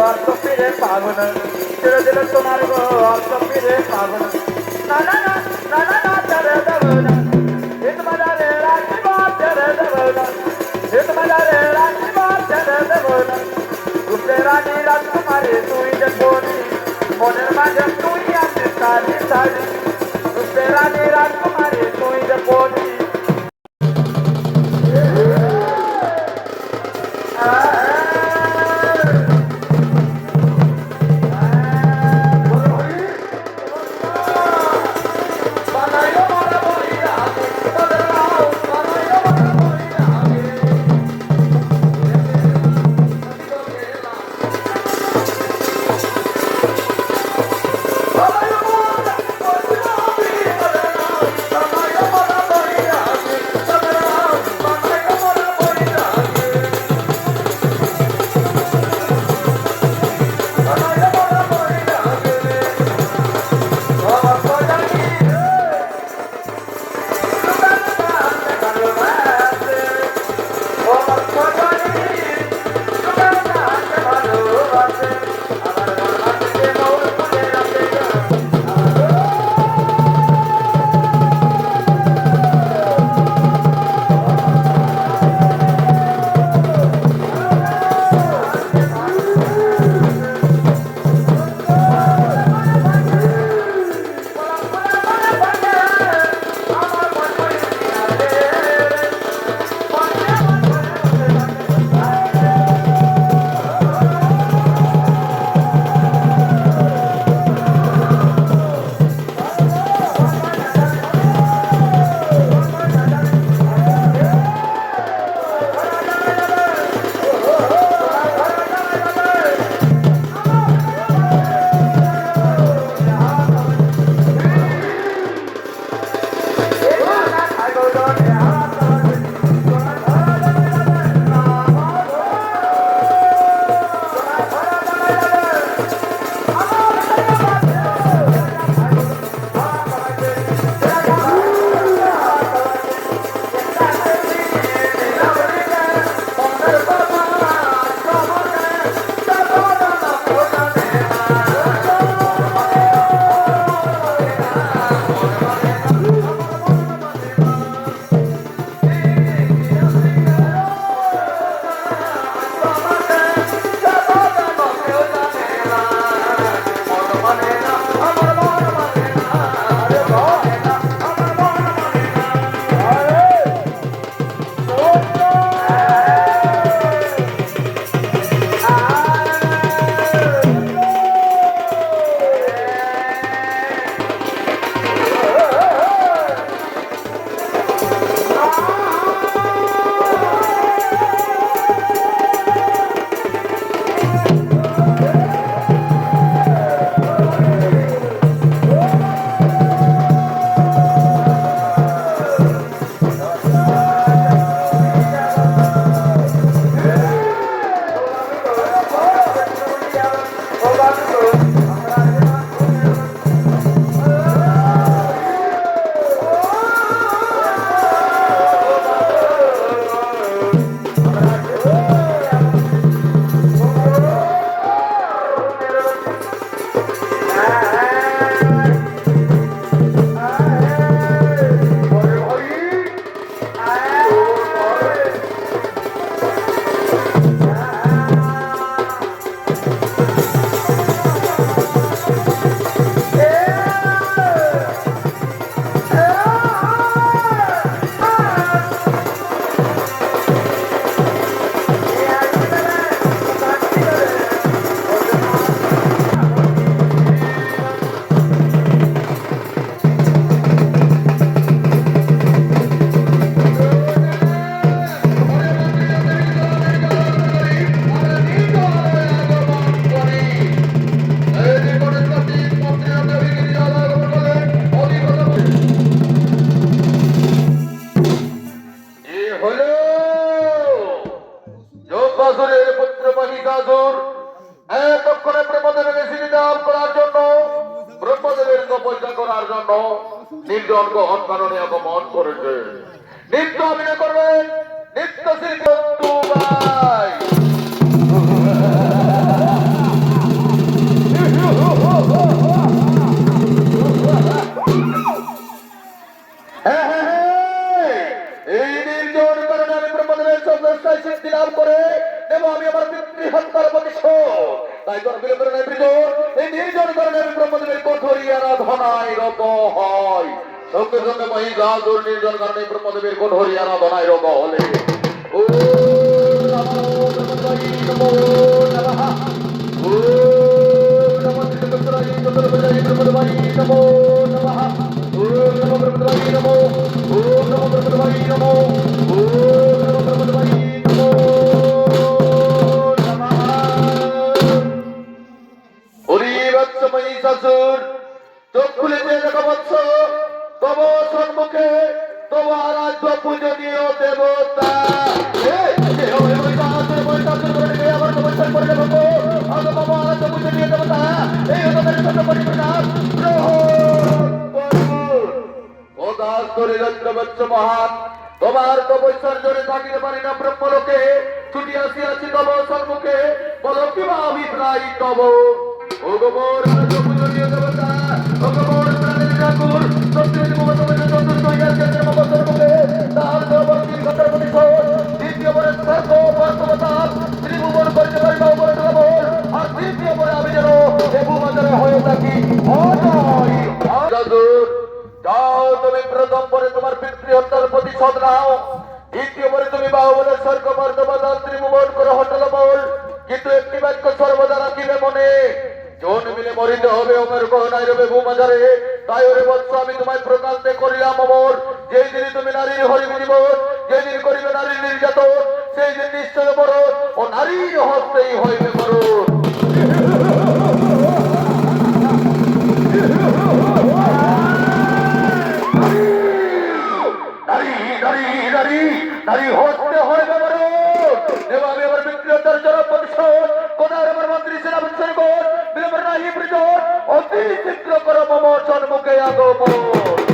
অর্থ ফিরে পাবো না, ছেড়ে দিলে তোমার গো অর্থ ফিরে পাবো না। না না না না না না ছেড়ে দেবো না, হিট বাজারে রাখিব ছেড়ে দেবো না, হিট বাজারে রাখিব ছেড়ে দেবো না। রূপে রানী রাজকুমারী তুই যে বলি, মনের মাঝে তুই আছিস সারি সারি। রূপে রানী রাজকুমারী তুই যে বলি। নির্জনকে অকারণে অপমান করেছে। নৃত্য অভিনয় করবেন নৃত্য শিল্পী বিলম্বের নাই বিজয় এই নির্জন কারণে আমি ব্রহ্মদেবের কঠোরী আরাধনায় রত হয় সঙ্গে সঙ্গে মহিষাসুর নির্জন কারণে ব্রহ্মদেবের কঠোরী আরাধনায় রত হলে ও নমো ব্রহ্মদেবায় নমো নমঃ ও নমো ত্রিপুরায় চতুর্ভুজায় ব্রহ্মদেবায় নমো নমঃ ও নমো ব্রহ্মদেবায় নমো ও নমো ব্রহ্মদেবায় নমো ও নমো ব্রহ্মদেবায় নমো নমঃ হরি বৎস মহিষাসুর চোখ খুলে চেয়ে দেখো বৎস তব সম্মুখে তোমার রাজ্য পূজনীয় দেবতা মহান তোমার তপস্যার জোরে থাকিতে পারি না ব্রহ্মলোকে ছুটি আসিয়াছি তব সম্মুখে বলো কিবা অভিপ্রায় তব ও গোবর পূজনীয় দেবতা ও গোবর প্রাণের ঠাকুর সত্যের মমতমের চতুর্থ ইয়ার মমতর্মকে তাহার সর্বর্তী ঘটার প্রতিশোধ দ্বিতীয় পরে স্বর্গ বাস্তবতা ত্রিভুবন করতে পারি না উপরে গোবর আর তৃতীয় পরে আমি যেন এ ভূমাজারে হয়ে থাকি অজয় যাও তুমি প্রথম পরে তোমার পিতৃ হত্যার প্রতিশোধ নাও দ্বিতীয় পরে তুমি বাহুবলের স্বর্গ মর্যাদা ত্রিভুবন করে হটল বল কিন্তু একটি বাক্য সর্বদা রাখিবে মনে জন মিলে মরিতে হবে ওমের গহনায় রবে ভূমাজারে তাই ওরে বৎস আমি তোমায় প্রকান্তে করিলাম অমর যেই দিনই তুমি নারীর হরিবে দিবস যেই দিন করিবে নারীর নির্যাতন সেই দিন নিশ্চয় মরণ ও নারীর হস্তেই হইবে মরণ নারী হস্তে হইবে মরণ এবং আমি আমার বিক্রিয়তার জন্য প্রতিশোধ কোথায় আমার মন্ত্রী সেনাপতি বিলম্বর নাহি প্রয়োজন অতি শীঘ্র করো মম সম্মুখে আগমন